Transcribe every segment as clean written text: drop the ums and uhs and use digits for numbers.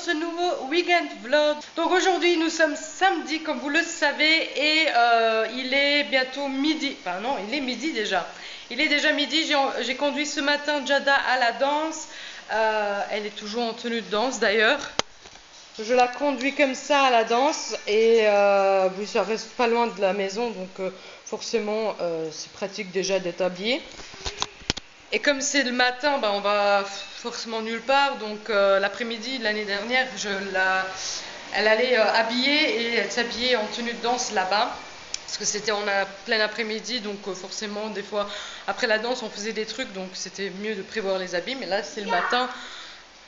ce nouveau week-end vlog. Donc aujourd'hui nous sommes samedi comme vous le savez et il est bientôt midi. Enfin non, il est midi déjà. Il est déjà midi, j'ai conduit ce matin Jada à la danse. Elle est toujours en tenue de danse d'ailleurs. Je la conduis comme ça à la danse et oui, ça reste pas loin de la maison donc forcément c'est pratique déjà d'être habillée. Et comme c'est le matin, bah, on va forcément nulle part. Donc l'après-midi, l'année dernière, elle allait habiller et elle s'habillait en tenue de danse là-bas. Parce que c'était en plein après-midi, donc forcément, des fois, après la danse, on faisait des trucs. Donc c'était mieux de prévoir les habits. Mais là, c'est le matin.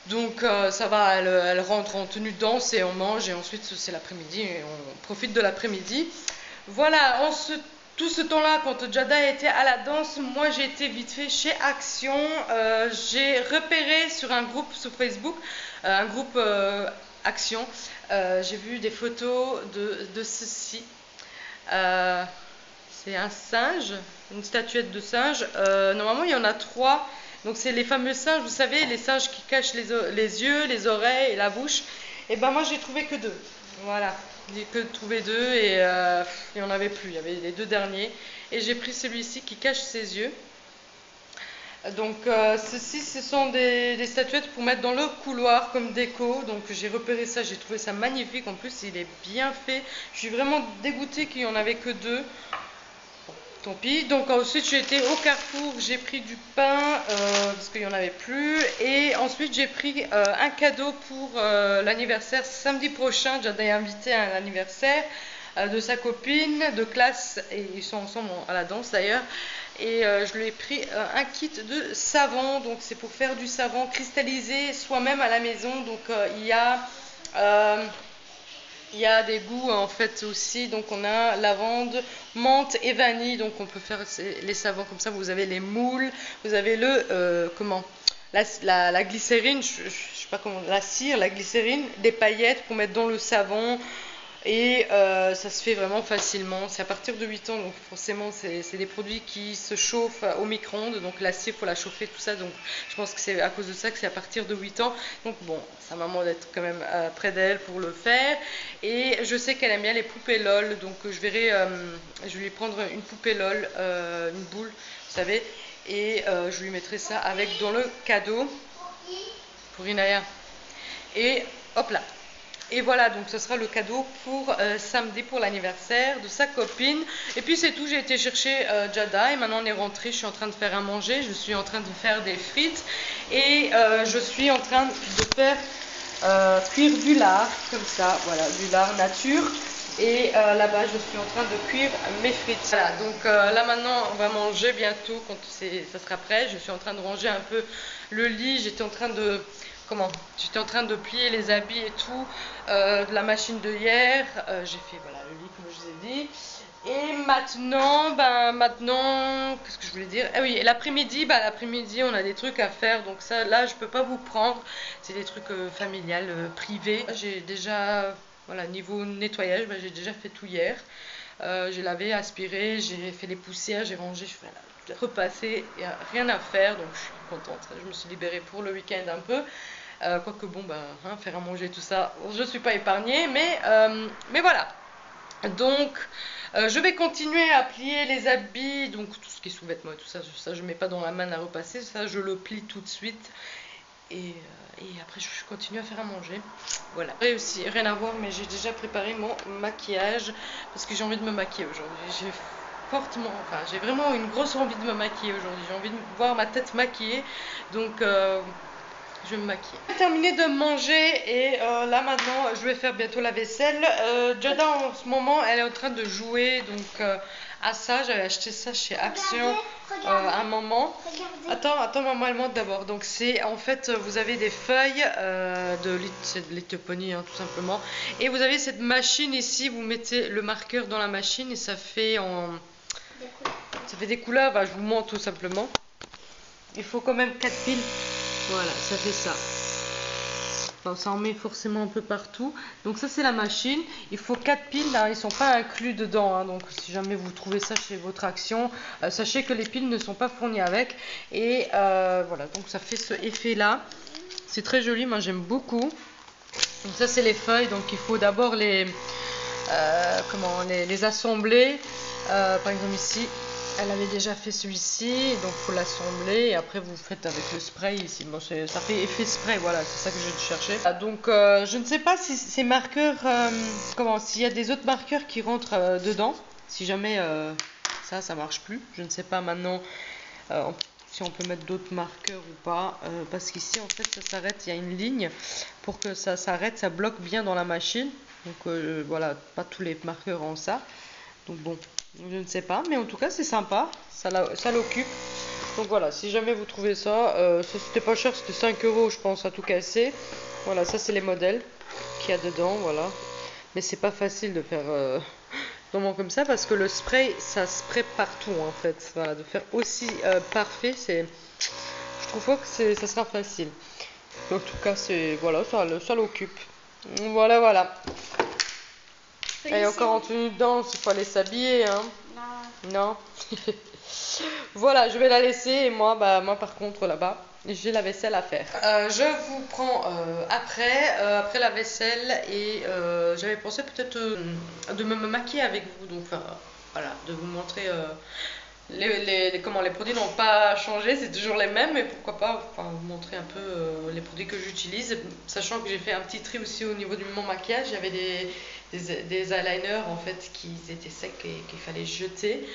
Donc ça va, elle rentre en tenue de danse et on mange. Et ensuite, c'est l'après-midi et on profite de l'après-midi. Voilà, tout ce temps-là, quand Jada était à la danse, moi j'ai été vite fait chez Action. J'ai repéré sur un groupe sur Facebook, un groupe Action. J'ai vu des photos de ceci. C'est un singe, une statuette de singe. Normalement, il y en a 3. Donc c'est les fameux singes, vous savez, les singes qui cachent les yeux, les oreilles et la bouche. Et ben moi j'ai trouvé que 2. Voilà. J'ai que trouvé 2 et il n'y en avait plus, il y avait les 2 derniers. Et j'ai pris celui-ci qui cache ses yeux. Donc ceci, ce sont des statuettes pour mettre dans le couloir comme déco. Donc j'ai repéré ça, j'ai trouvé ça magnifique. En plus, il est bien fait. Je suis vraiment dégoûtée qu'il n'y en avait que 2. Bon, tant pis. Donc ensuite, j'ai été au Carrefour, j'ai pris du pain parce qu'il n'y en avait plus. Et ensuite, j'ai pris un cadeau pour l'anniversaire samedi prochain. J'avais invité à l'anniversaire de sa copine de classe. Et ils sont ensemble à la danse d'ailleurs. Et je lui ai pris un kit de savon. Donc c'est pour faire du savon cristallisé soi-même à la maison. Donc il y a des goûts en fait aussi, donc on a lavande, menthe et vanille, donc on peut faire les savons comme ça. Vous avez les moules, vous avez la glycérine, je sais pas comment, la cire, la glycérine, des paillettes pour mettre dans le savon. Et ça se fait vraiment facilement, c'est à partir de 8 ans, donc forcément c'est des produits qui se chauffent au micro-ondes, donc la cire il faut la chauffer, tout ça, donc je pense que c'est à cause de ça que c'est à partir de 8 ans, donc bon, sa maman d'être quand même près d'elle pour le faire, et je sais qu'elle aime bien les poupées LOL, donc je vais lui prendre une poupée LOL, une boule, vous savez, et je lui mettrai ça avec dans le cadeau pour Inaya, et hop là. Et voilà, donc ce sera le cadeau pour samedi pour l'anniversaire de sa copine. Et puis c'est tout, j'ai été chercher Jada et maintenant on est rentré, je suis en train de faire à manger, je suis en train de faire des frites et je suis en train de faire cuire du lard, comme ça, voilà, du lard nature. Et là-bas je suis en train de cuire mes frites. Voilà, donc là maintenant on va manger bientôt quand ça sera prêt. Je suis en train de ranger un peu le lit, j'étais en train de plier les habits et tout de la machine de hier. J'ai fait voilà le lit comme je vous ai dit. Et maintenant, qu'est-ce que je voulais dire? Ah oui, l'après-midi, on a des trucs à faire. Donc ça, là, je peux pas vous prendre. C'est des trucs familiales, privés. J'ai déjà, voilà, niveau nettoyage, j'ai déjà fait tout hier. J'ai lavé, aspiré, j'ai fait les poussières, j'ai rangé, je vais repasser. Il n'y a rien à faire, donc je suis contente. Je me suis libérée pour le week-end un peu. Quoique bon, faire à manger, tout ça, je ne suis pas épargnée, mais voilà. Donc, je vais continuer à plier les habits, donc tout ce qui est sous-vêtements et tout ça, je ne mets pas dans la main à repasser, ça je le plie tout de suite. Et après, je continue à faire à manger. Voilà. Et aussi, rien à voir, mais j'ai déjà préparé mon maquillage parce que j'ai envie de me maquiller aujourd'hui. J'ai vraiment une grosse envie de me maquiller aujourd'hui. J'ai envie de voir ma tête maquillée, donc je vais me maquiller. J'ai terminé de manger et là maintenant je vais faire bientôt la vaisselle. Jada en ce moment elle est en train de jouer donc à ça. J'avais acheté ça chez Action un moment. Attends maman, elle monte d'abord. Donc c'est en fait vous avez des feuilles de lithoponie tout simplement. Et vous avez cette machine ici, vous mettez le marqueur dans la machine et ça fait des couleurs. Je vous montre tout simplement. Il faut quand même 4 piles. Voilà, ça fait ça. Enfin, ça en met forcément un peu partout. Donc ça c'est la machine. Il faut 4 piles, ils ne sont pas inclus dedans. Donc si jamais vous trouvez ça chez votre Action, sachez que les piles ne sont pas fournies avec. Et voilà, donc ça fait ce effet là. C'est très joli, moi j'aime beaucoup. Donc ça c'est les feuilles, donc il faut d'abord les assembler. Par exemple ici, elle avait déjà fait celui-ci, donc il faut l'assembler et après vous faites avec le spray ici. Bon, ça fait effet spray, voilà, c'est ça que je cherchais. Donc je ne sais pas si ces marqueurs, s'il y a des autres marqueurs qui rentrent dedans, si jamais ça marche plus. Je ne sais pas maintenant si on peut mettre d'autres marqueurs ou pas, parce qu'ici en fait ça s'arrête, il y a une ligne pour que ça s'arrête, ça bloque bien dans la machine. Donc voilà, pas tous les marqueurs ont ça. Donc bon, je ne sais pas, mais en tout cas c'est sympa, ça l'occupe. Donc voilà, si jamais vous trouvez ça, c'était pas cher, c'était 5 € je pense à tout casser. Voilà, ça c'est les modèles qu'il y a dedans, voilà. Mais c'est pas facile de faire vraiment comme ça parce que le spray, ça spray partout en fait. Voilà, de faire aussi parfait, je trouve pas que ça sera facile. En tout cas, voilà, ça l'occupe. Voilà, voilà. Elle est encore en tenue de danse, il faut aller s'habiller, hein. Non. Voilà, je vais la laisser et moi par contre là-bas, j'ai la vaisselle à faire. Je vous prends après la vaisselle et j'avais pensé peut-être de me maquiller avec vous, donc voilà, de vous montrer comment les produits n'ont pas changé, c'est toujours les mêmes, mais pourquoi pas vous montrer un peu les produits que j'utilise, sachant que j'ai fait un petit tri aussi au niveau de mon maquillage. Il y avait des eyeliners en fait qui étaient secs et qu'il fallait jeter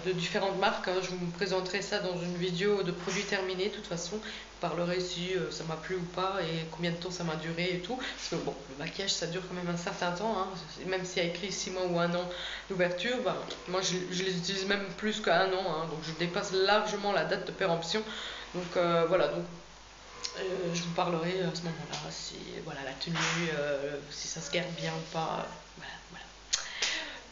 de différentes marques. Je vous présenterai ça dans une vidéo de produits terminés. De toute façon, je parlerai si ça m'a plu ou pas et combien de temps ça m'a duré et tout. Parce que bon, le maquillage ça dure quand même un certain temps, hein. Même s'il y a écrit 6 mois ou 1 an d'ouverture, moi je les utilise même plus qu'1 an, hein. Donc je dépasse largement la date de péremption. Donc voilà, donc je vous parlerai à ce moment-là si voilà la tenue, si ça se garde bien ou pas. Voilà, voilà.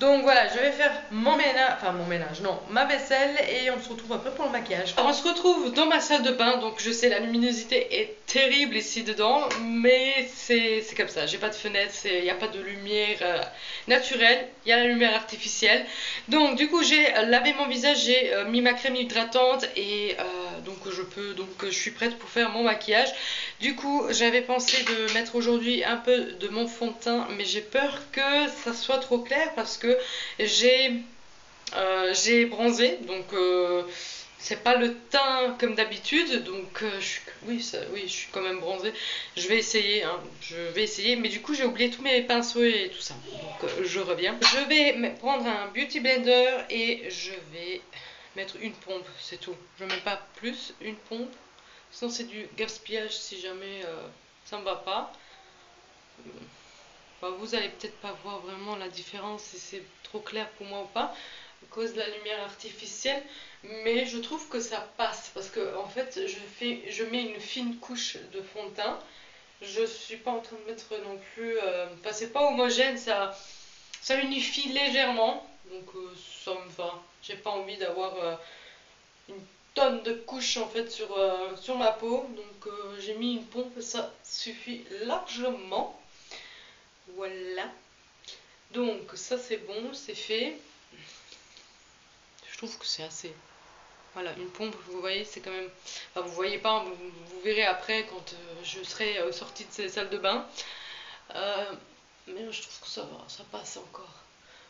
Donc voilà, je vais faire ma vaisselle et on se retrouve après pour le maquillage. Alors, on se retrouve dans ma salle de bain, donc je sais la luminosité est terrible ici dedans, mais c'est comme ça, j'ai pas de fenêtre, il n'y a pas de lumière naturelle, il y a la lumière artificielle. Donc du coup j'ai lavé mon visage, j'ai mis ma crème hydratante et donc je suis prête pour faire mon maquillage. Du coup j'avais pensé de mettre aujourd'hui un peu de mon fond de teint, mais j'ai peur que ça soit trop clair parce que j'ai bronzé, donc c'est pas le teint comme d'habitude, donc oui, je suis quand même bronzée. Je vais essayer, hein, mais du coup j'ai oublié tous mes pinceaux et tout ça, donc je reviens. Je vais prendre un beauty blender et je vais mettre une pompe, c'est tout. Je mets pas plus, une pompe, sinon c'est du gaspillage si jamais ça me va pas. Vous allez peut-être pas voir vraiment la différence si c'est trop clair pour moi ou pas à cause de la lumière artificielle, mais je trouve que ça passe parce que en fait je mets une fine couche de fond de teint. Je suis pas en train de mettre non plus, c'est pas homogène, ça unifie légèrement, donc ça me va. J'ai pas envie d'avoir une tonne de couches en fait sur ma peau, donc j'ai mis une pompe, ça suffit largement. Voilà, donc ça c'est bon, c'est fait. Je trouve que c'est assez. Voilà, une pompe, vous voyez, c'est quand même. Vous voyez pas, vous verrez après quand je serai sortie de ces salles de bain. Mais je trouve que ça va, ça passe encore.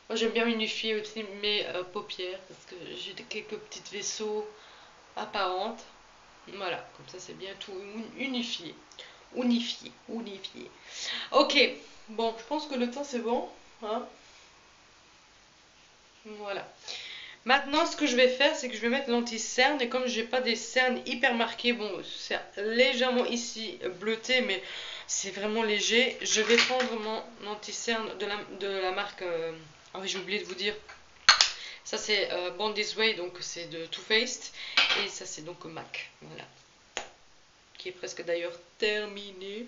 Moi j'aime bien unifier aussi mes paupières parce que j'ai quelques petits vaisseaux apparentes. Voilà, comme ça c'est bien tout unifié. Unifié. Ok, bon, je pense que le temps c'est bon, hein. Voilà. Maintenant, ce que je vais faire, c'est que je vais mettre l'anti-cerne. Et comme j'ai pas des cernes hyper marquées, bon, c'est légèrement ici bleuté, mais c'est vraiment léger. Je vais prendre mon anti-cerne de la marque. Ah oui, j'ai oublié de vous dire. Ça, c'est Born This Way, donc c'est de Too Faced. Et ça, c'est donc MAC. Voilà. Qui est presque d'ailleurs terminé.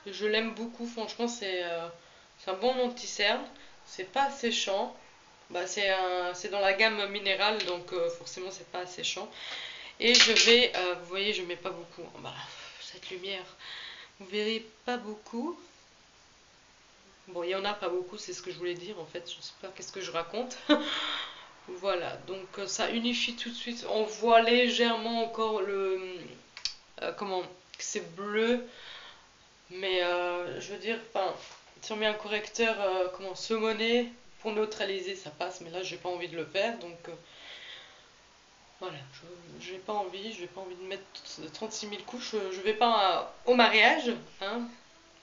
Je l'aime beaucoup, franchement, c'est un bon anti-cerne. C'est pas séchant. C'est dans la gamme minérale, donc forcément c'est pas séchant. Et je vais, vous voyez, je mets pas beaucoup. Cette lumière, vous verrez pas beaucoup. Bon, il y en a pas beaucoup, c'est ce que je voulais dire en fait. Je sais pas qu'est-ce que je raconte. Voilà, donc ça unifie tout de suite. On voit légèrement encore le, comment, c'est bleu. Mais je veux dire, enfin, si on met un correcteur comment saumonné pour neutraliser, ça passe. Mais là, j'ai pas envie de le faire, donc voilà, j'ai pas envie. Je n'ai pas envie de mettre 36 000 couches. Je vais pas au mariage, hein.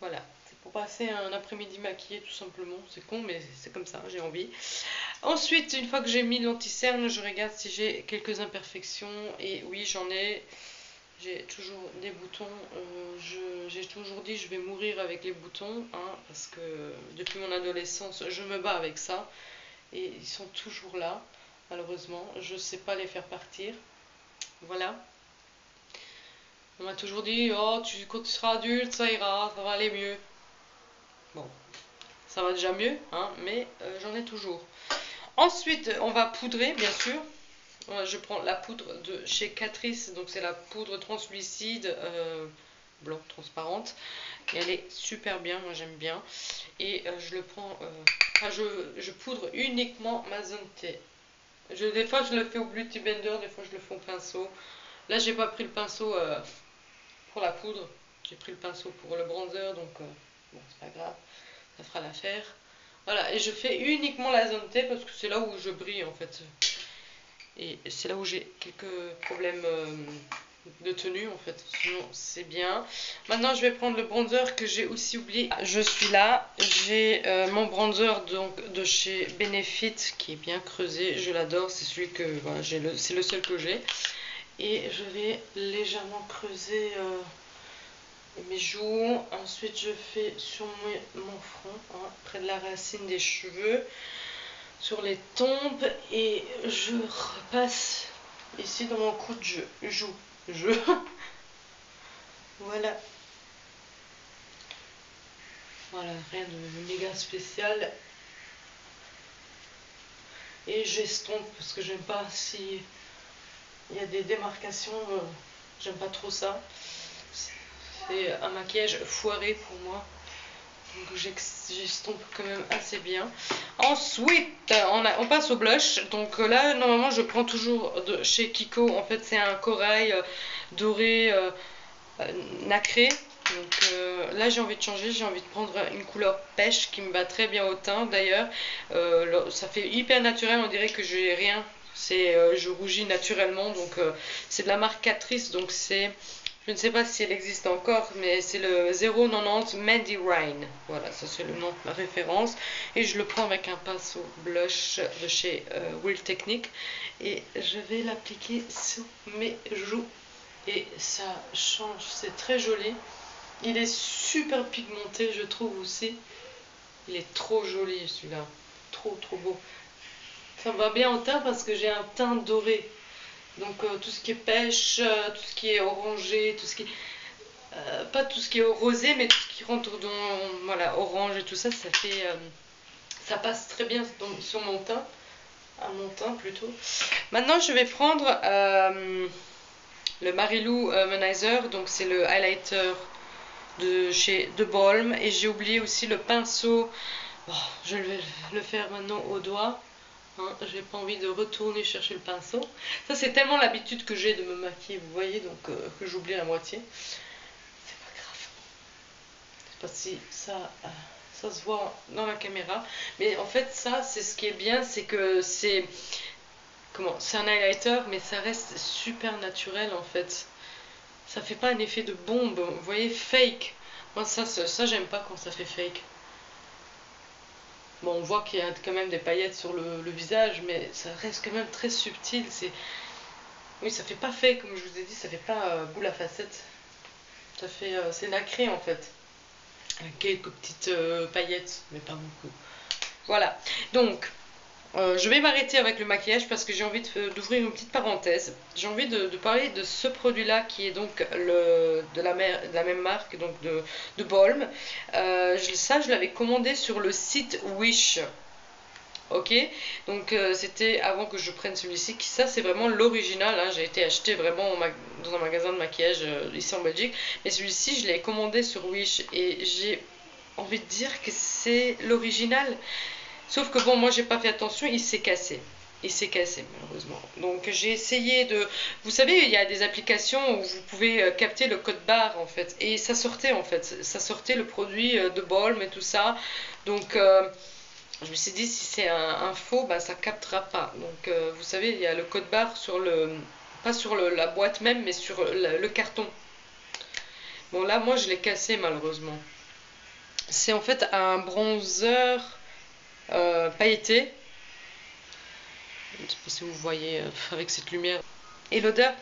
Voilà, c'est pour passer un après-midi maquillé tout simplement. C'est con, mais c'est comme ça, j'ai envie. Ensuite, une fois que j'ai mis l'anti-cerne, je regarde si j'ai quelques imperfections. Et oui, j'en ai. J'ai toujours des boutons. J'ai toujours dit je vais mourir avec les boutons, hein, parce que depuis mon adolescence, je me bats avec ça. Et ils sont toujours là, malheureusement. Je ne sais pas les faire partir. Voilà. On m'a toujours dit, oh, quand tu seras adulte, ça ira, ça va aller mieux. Bon, ça va déjà mieux, hein, mais j'en ai toujours. Ensuite, on va poudrer, bien sûr. Je prends la poudre de chez Catrice, donc c'est la poudre translucide blanc, transparente. Et elle est super bien, moi j'aime bien. Et je le prends, je poudre uniquement ma zone T. Des fois je le fais au Beauty Blender, des fois je le fais au pinceau. Là j'ai pas pris le pinceau pour la poudre, j'ai pris le pinceau pour le bronzer, donc bon c'est pas grave, ça fera l'affaire. Voilà, et je fais uniquement la zone T parce que c'est là où je brille en fait. Et c'est là où j'ai quelques problèmes de tenue en fait, sinon c'est bien. Maintenant je vais prendre le bronzer que j'ai aussi oublié. Je suis là, j'ai mon bronzer donc de chez Benefit qui est bien creusé, je l'adore, c'est celui que voilà, c'est le seul que j'ai. Et je vais légèrement creuser mes joues. Ensuite je fais sur mon front, hein, près de la racine des cheveux, sur les tempes, et je repasse ici dans mon cou de joue. Voilà. Voilà, rien de méga spécial. Et j'estompe parce que j'aime pas si il y a des démarcations, j'aime pas trop ça. C'est un maquillage foiré pour moi. Donc j'estompe quand même assez bien. Ensuite, on passe au blush. Donc là, normalement, je prends toujours de chez Kiko. En fait, c'est un corail doré nacré. Donc là, j'ai envie de changer. J'ai envie de prendre une couleur pêche qui me va très bien au teint. D'ailleurs, ça fait hyper naturel. On dirait que j'ai rien. Je rougis naturellement. Donc c'est de la marque Catrice. Donc c'est... Je ne sais pas si elle existe encore, mais c'est le 090 Mandy Rain. Voilà, ça c'est le nom de ma référence. Et je le prends avec un pinceau blush de chez Real Technique. Et je vais l'appliquer sur mes joues. Et ça change, c'est très joli. Il est super pigmenté, je trouve aussi. Il est trop joli celui-là. Trop beau. Ça me va bien au teint parce que j'ai un teint doré. Donc tout ce qui est pêche, tout ce qui est orangé, tout ce qui pas tout ce qui est rosé, mais tout ce qui rentre dans voilà, orange et tout ça, ça fait ça passe très bien sur mon teint, à mon teint plutôt. Maintenant je vais prendre le Marilou Manizer, donc c'est le highlighter de chez De Balm, et j'ai oublié aussi le pinceau. Oh, je vais le faire maintenant au doigt. Hein, j'ai pas envie de retourner chercher le pinceau. Ça c'est tellement l'habitude que j'ai de me maquiller, vous voyez, donc que j'oublie la moitié. C'est pas grave. Je sais pas si ça se voit dans la caméra, mais en fait ça c'est ce qui est bien, c'est que c'est un highlighter, mais ça reste super naturel en fait. Ça fait pas un effet de bombe, vous voyez, fake. Moi ça j'aime pas quand ça fait fake. Bon, on voit qu'il y a quand même des paillettes sur le visage, mais ça reste quand même très subtil. Oui, ça fait pas fake, comme je vous ai dit, ça fait pas boule à facettes. Ça fait, c'est nacré en fait. Avec quelques petites paillettes, mais pas beaucoup. Voilà. Donc, je vais m'arrêter avec le maquillage parce que j'ai envie d'ouvrir une petite parenthèse. J'ai envie de parler de ce produit-là qui est donc de la même marque, donc de Balm. Ça, je l'avais commandé sur le site Wish. Ok, donc c'était avant que je prenne celui-ci. Ça, c'est vraiment l'original. Hein. J'ai été acheté vraiment dans un magasin de maquillage ici en Belgique. Mais celui-ci, je l'ai commandé sur Wish et j'ai envie de dire que c'est l'original. Sauf que bon, moi j'ai pas fait attention, il s'est cassé. et c'est cassé malheureusement. Donc j'ai essayé de... Vous savez, il y a des applications où vous pouvez capter le code barre en fait. Et ça sortait en fait. Ça sortait le produit de Balm et tout ça. Donc je me suis dit si c'est un faux, bah, ça captera pas. Donc vous savez, il y a le code barre sur le... Pas sur la boîte même, mais sur le carton. Bon là, moi je l'ai cassé malheureusement. C'est en fait un bronzer pailleté. Je ne sais pas si vous voyez avec cette lumière. Et l'odeur,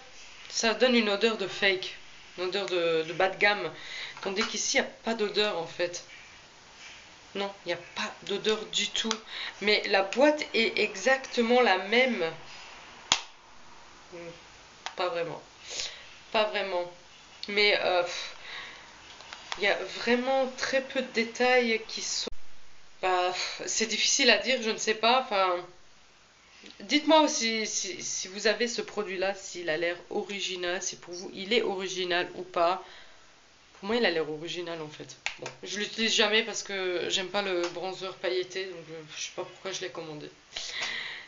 ça donne une odeur de fake, une odeur de bas de gamme. Tandis qu'ici, il n'y a pas d'odeur en fait. Non, il n'y a pas d'odeur du tout. Mais la boîte est exactement la même. Pas vraiment. Pas vraiment. Mais il y a vraiment très peu de détails qui sont... Bah, c'est difficile à dire, je ne sais pas. Enfin... Dites-moi aussi si vous avez ce produit-là, s'il a l'air original, si pour vous il est original ou pas. Pour moi, il a l'air original en fait. Bon, je l'utilise jamais parce que j'aime pas le bronzer pailleté, donc je sais pas pourquoi je l'ai commandé.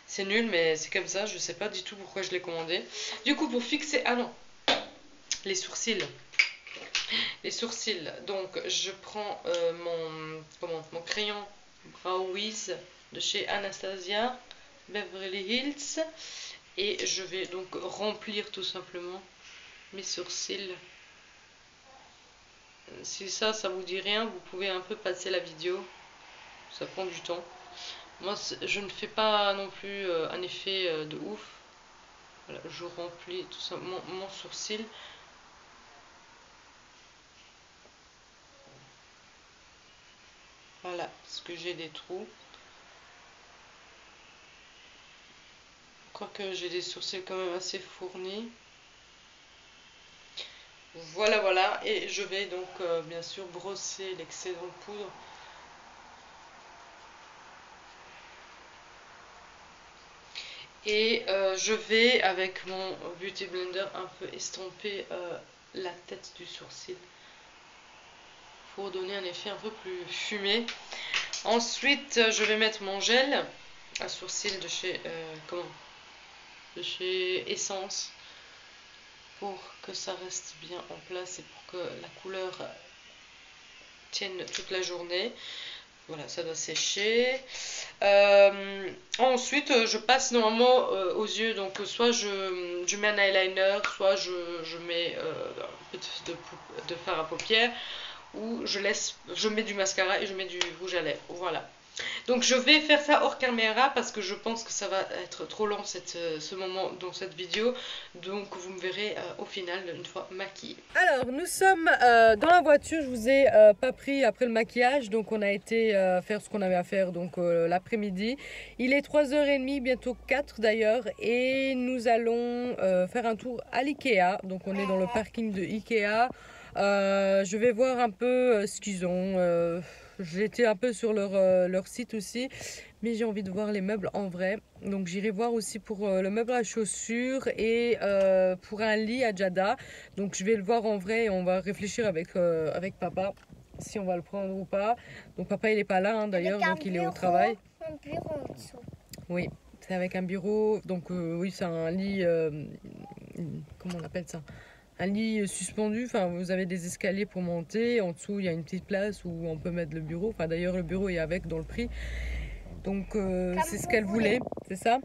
C'est nul, mais c'est comme ça, je sais pas du tout pourquoi je l'ai commandé. Du coup, pour fixer... Ah non, les sourcils. Les sourcils. Donc, je prends mon crayon Brow Wiz de chez Anastasia Beverly Hills et je vais donc remplir tout simplement mes sourcils. Si ça vous dit rien, vous pouvez un peu passer la vidéo, ça prend du temps. Moi je ne fais pas non plus un effet de ouf. Voilà, je remplis tout simplement mon sourcil. Voilà, parce que j'ai des trous. Quoique j'ai des sourcils quand même assez fournis. Voilà, voilà. Et je vais donc bien sûr brosser l'excédent de poudre. Et je vais avec mon Beauty Blender un peu estomper la tête du sourcil. Pour donner un effet un peu plus fumé. Ensuite, je vais mettre mon gel à sourcil de chez de chez Essence pour que ça reste bien en place et pour que la couleur tienne toute la journée. Voilà, ça doit sécher. Ensuite, je passe normalement aux yeux. Donc, soit je mets un eyeliner, soit je mets un peu de fard à paupières, ou je mets du mascara et je mets du rouge à lèvres. Voilà. Donc je vais faire ça hors caméra parce que je pense que ça va être trop long ce moment dans cette vidéo. Donc vous me verrez au final une fois maquillée. Alors nous sommes dans la voiture, je vous ai pas pris après le maquillage. Donc on a été faire ce qu'on avait à faire donc l'après-midi. Il est 3h30, bientôt 4 d'ailleurs. Et nous allons faire un tour à l'Ikea. Donc on est dans le parking de Ikea. Je vais voir un peu ce qu'ils ont. J'étais un peu sur leur site aussi, mais j'ai envie de voir les meubles en vrai. Donc j'irai voir aussi pour le meuble à chaussures et pour un lit à Jada. Donc je vais le voir en vrai et on va réfléchir avec papa si on va le prendre ou pas. Donc papa il est pas là hein, d'ailleurs, donc il est au travail. Un bureau en dessous. Oui, c'est avec un bureau. Donc oui, c'est un lit, comment on appelle ça? Un lit suspendu, enfin vous avez des escaliers pour monter, en dessous il y a une petite place où on peut mettre le bureau, enfin d'ailleurs le bureau est avec dans le prix, donc c'est ce qu'elle voulait, c'est ça?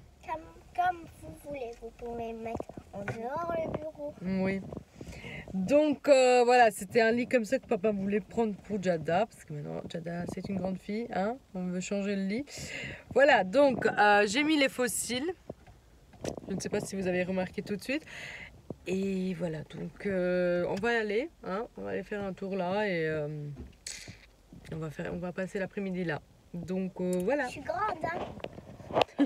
Comme vous voulez, vous pouvez mettre en dehors le bureau. Oui, donc voilà, c'était un lit comme ça que papa voulait prendre pour Jada, parce que maintenant Jada c'est une grande fille, hein, on veut changer le lit. Voilà, donc j'ai mis les fossiles, je ne sais pas si vous avez remarqué tout de suite. Et voilà, donc on va aller, hein, on va aller faire un tour là et on va passer l'après-midi là. Donc voilà. Je suis grande, hein.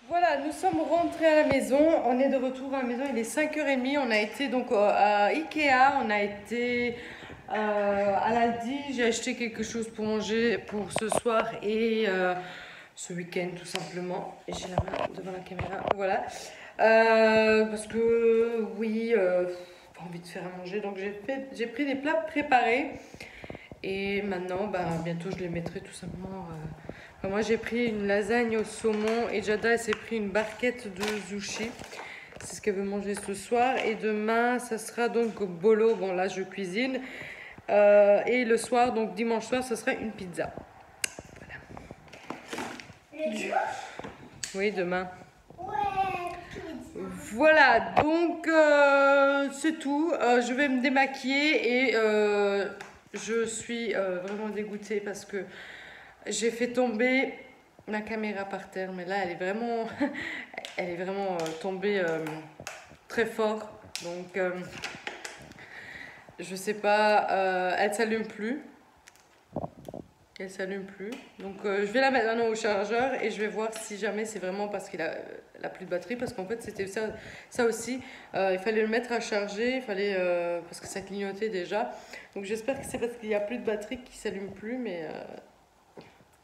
Voilà, nous sommes rentrés à la maison, on est de retour à la maison, il est 5h30, on a été donc à Ikea, on a été à l'Aldi, j'ai acheté quelque chose pour manger pour ce soir et ce week-end tout simplement. Et j'ai la main devant la caméra, voilà. Parce que oui, pas envie de faire à manger, donc j'ai pris des plats préparés et maintenant bientôt je les mettrai tout simplement Moi j'ai pris une lasagne au saumon et Jada elle s'est pris une barquette de sushi. C'est ce qu'elle veut manger ce soir. Et demain ça sera donc bolo. Bon là je cuisine. Et le soir, donc dimanche soir, ça sera une pizza. Le Oui, demain. Ouais, pizza. Voilà, donc c'est tout. Je vais me démaquiller et je suis vraiment dégoûtée parce que j'ai fait tomber ma caméra par terre. Mais là, elle est vraiment tombée très fort. Donc, je sais pas, elle s'allume plus. Elle s'allume plus. Donc je vais la mettre maintenant au chargeur et je vais voir si jamais c'est vraiment parce qu'il a plus de batterie. Parce qu'en fait c'était ça aussi. Il fallait le mettre à charger, parce que ça clignotait déjà. Donc j'espère que c'est parce qu'il n'y a plus de batterie qu'il s'allume plus. Mais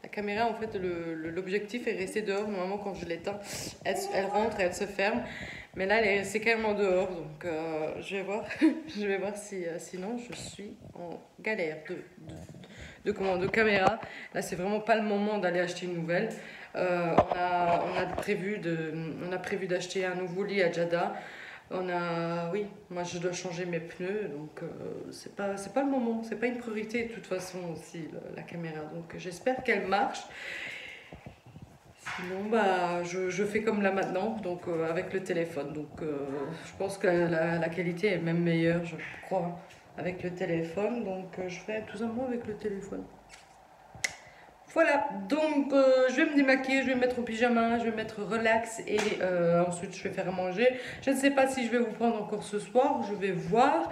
la caméra en fait l'objectif est resté dehors. Normalement quand je l'éteins elle rentre et elle se ferme. Mais là c'est carrément dehors. Donc je vais voir. Je vais voir si sinon je suis en galère de caméra. Là, c'est vraiment pas le moment d'aller acheter une nouvelle. On a prévu d'acheter un nouveau lit à Jada. Oui, moi je dois changer mes pneus, donc c'est pas le moment, c'est pas une priorité de toute façon aussi la caméra. Donc j'espère qu'elle marche. Sinon, bah, je fais comme là maintenant, donc avec le téléphone. Donc je pense que la qualité est même meilleure, je crois, avec le téléphone. Donc je fais tout simplement avec le téléphone. Voilà, donc je vais me démaquiller, je vais me mettre au pyjama, je vais me mettre relax et ensuite je vais faire à manger. Je ne sais pas si je vais vous prendre encore ce soir, je vais voir.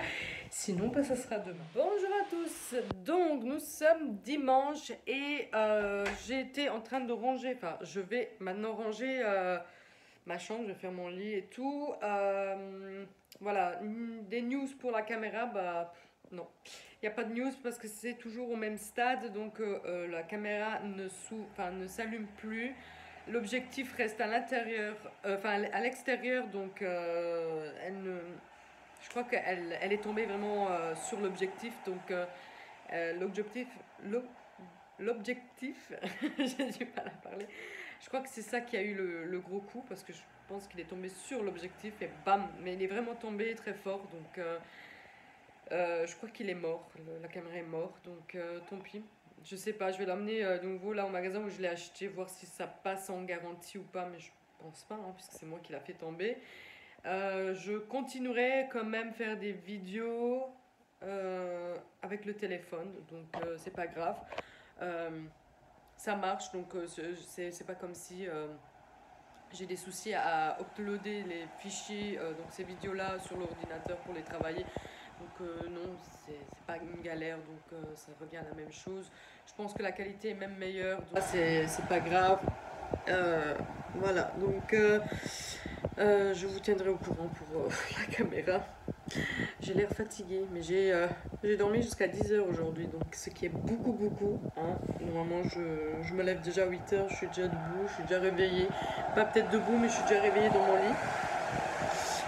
Sinon, bah, ça sera demain. Bonjour à tous, donc nous sommes dimanche et j'étais en train de ranger, enfin je vais maintenant ranger ma chambre, je vais faire mon lit et tout. Voilà, des news pour la caméra, bah non. Il n'y a pas de news parce que c'est toujours au même stade, donc la caméra ne s'allume plus. L'objectif reste à l'intérieur, à l'extérieur, donc je crois qu'elle est tombée vraiment sur l'objectif, donc l'objectif, j'ai du mal à parler. Je crois que c'est ça qui a eu le gros coup parce que je pense qu'il est tombé sur l'objectif et bam, mais il est vraiment tombé très fort, donc je crois qu'il est mort, la caméra est morte, donc tant pis. Je sais pas, je vais l'amener de nouveau là au magasin où je l'ai acheté, voir si ça passe en garantie ou pas, mais je pense pas, hein, puisque c'est moi qui l'a fait tomber. Je continuerai quand même faire des vidéos avec le téléphone, donc c'est pas grave. Ça marche, donc c'est pas comme si j'ai des soucis à uploader les fichiers, donc ces vidéos-là sur l'ordinateur pour les travailler. Donc non, c'est pas une galère, donc ça revient à la même chose. Je pense que la qualité est même meilleure, donc c'est pas grave. Voilà, donc je vous tiendrai au courant pour la caméra. J'ai l'air fatiguée, mais j'ai dormi jusqu'à 10h aujourd'hui, donc ce qui est beaucoup. Hein. Normalement, je me lève déjà à 8h, je suis déjà debout, je suis déjà réveillée. Pas peut-être debout, mais je suis déjà réveillée dans mon lit.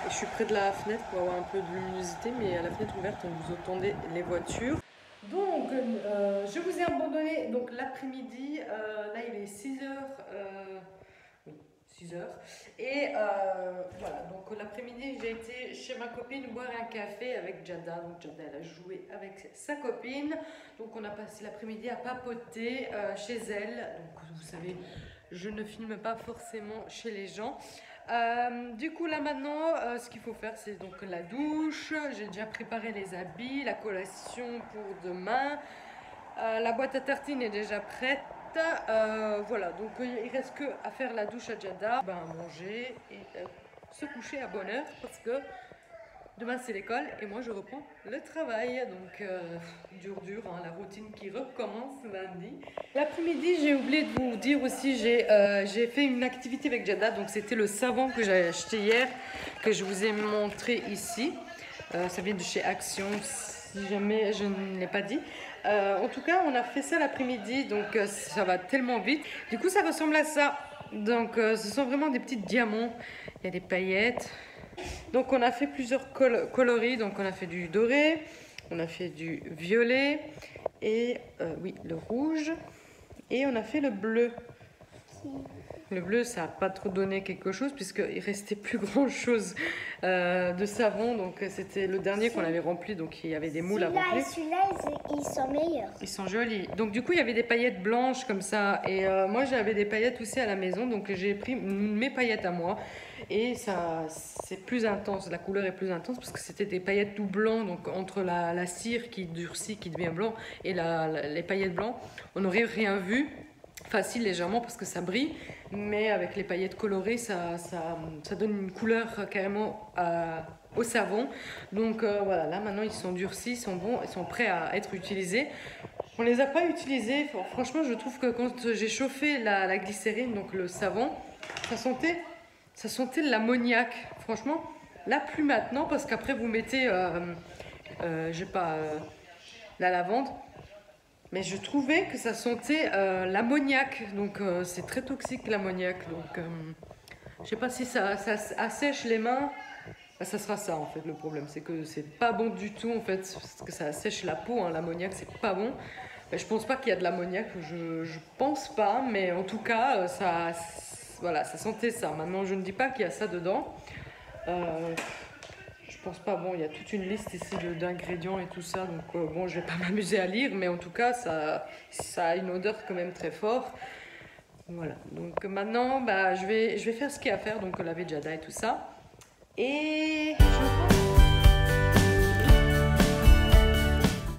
Et je suis près de la fenêtre pour avoir un peu de luminosité, mais à la fenêtre ouverte, vous entendez les voitures. Donc, je vous ai abandonné l'après-midi. Là, il est 6h. Oui, 6h. Et voilà, donc l'après-midi, j'ai été chez ma copine boire un café avec Jada. Donc, Jada, elle a joué avec sa copine. Donc, on a passé l'après-midi à papoter chez elle. Donc, vous savez, je ne filme pas forcément chez les gens. Du coup là maintenant ce qu'il faut faire c'est donc la douche, j'ai déjà préparé les habits, la collation pour demain, la boîte à tartines est déjà prête, voilà donc il reste que à faire la douche à Jada, manger et se coucher à bonne heure parce que demain c'est l'école et moi je reprends le travail, donc dur hein, la routine qui recommence lundi. L'après-midi j'ai oublié de vous dire aussi, j'ai fait une activité avec Jada, donc c'était le savon que j'ai acheté hier, que je vous ai montré ici. Ça vient de chez Action, si jamais je ne l'ai pas dit. En tout cas on a fait ça l'après-midi, donc ça va tellement vite. Du coup ça ressemble à ça, donc ce sont vraiment des petits diamants, il y a des paillettes. Donc on a fait plusieurs coloris, donc on a fait du doré, on a fait du violet et oui le rouge Et on a fait le bleu. Le bleu, ça n'a pas trop donné quelque chose puisqu'il restait plus grand chose de savon. Donc c'était le dernier qu'on avait rempli, donc il y avait des moules à remplir. Celui-là, ils sont meilleurs. Ils sont jolis. Donc du coup, il y avait des paillettes blanches comme ça. Et moi, j'avais des paillettes aussi à la maison. Donc j'ai pris mes paillettes à moi. Et ça, c'est plus intense. La couleur est plus intense parce que c'était des paillettes tout blanc. Donc entre la cire qui durcit, qui devient blanc, et les paillettes blancs, on n'aurait rien vu. Facile légèrement parce que ça brille, mais avec les paillettes colorées, ça donne une couleur carrément au savon. Donc voilà, là maintenant ils sont durcis, ils sont bons, ils sont prêts à être utilisés. On les a pas utilisés, franchement je trouve que quand j'ai chauffé la glycérine, donc le savon, ça sentait de l'ammoniac. Franchement, là plus maintenant parce qu'après vous mettez, j'ai pas la lavande. Mais je trouvais que ça sentait l'ammoniac, donc c'est très toxique l'ammoniac. Donc je sais pas si ça assèche les mains. Bah, ça sera ça en fait le problème, c'est que c'est pas bon du tout en fait, parce que ça assèche la peau, hein, l'ammoniac c'est pas bon. Mais je pense pas qu'il y a de l'ammoniac, je pense pas, mais en tout cas voilà, ça sentait ça. Maintenant je ne dis pas qu'il y a ça dedans. Je pense pas, bon, il y a toute une liste ici d'ingrédients et tout ça, donc bon, je vais pas m'amuser à lire, mais en tout cas, ça a une odeur quand même très forte. Voilà, donc maintenant, bah, je vais faire ce qu'il y a à faire, donc laver Jada et tout ça. Et je pense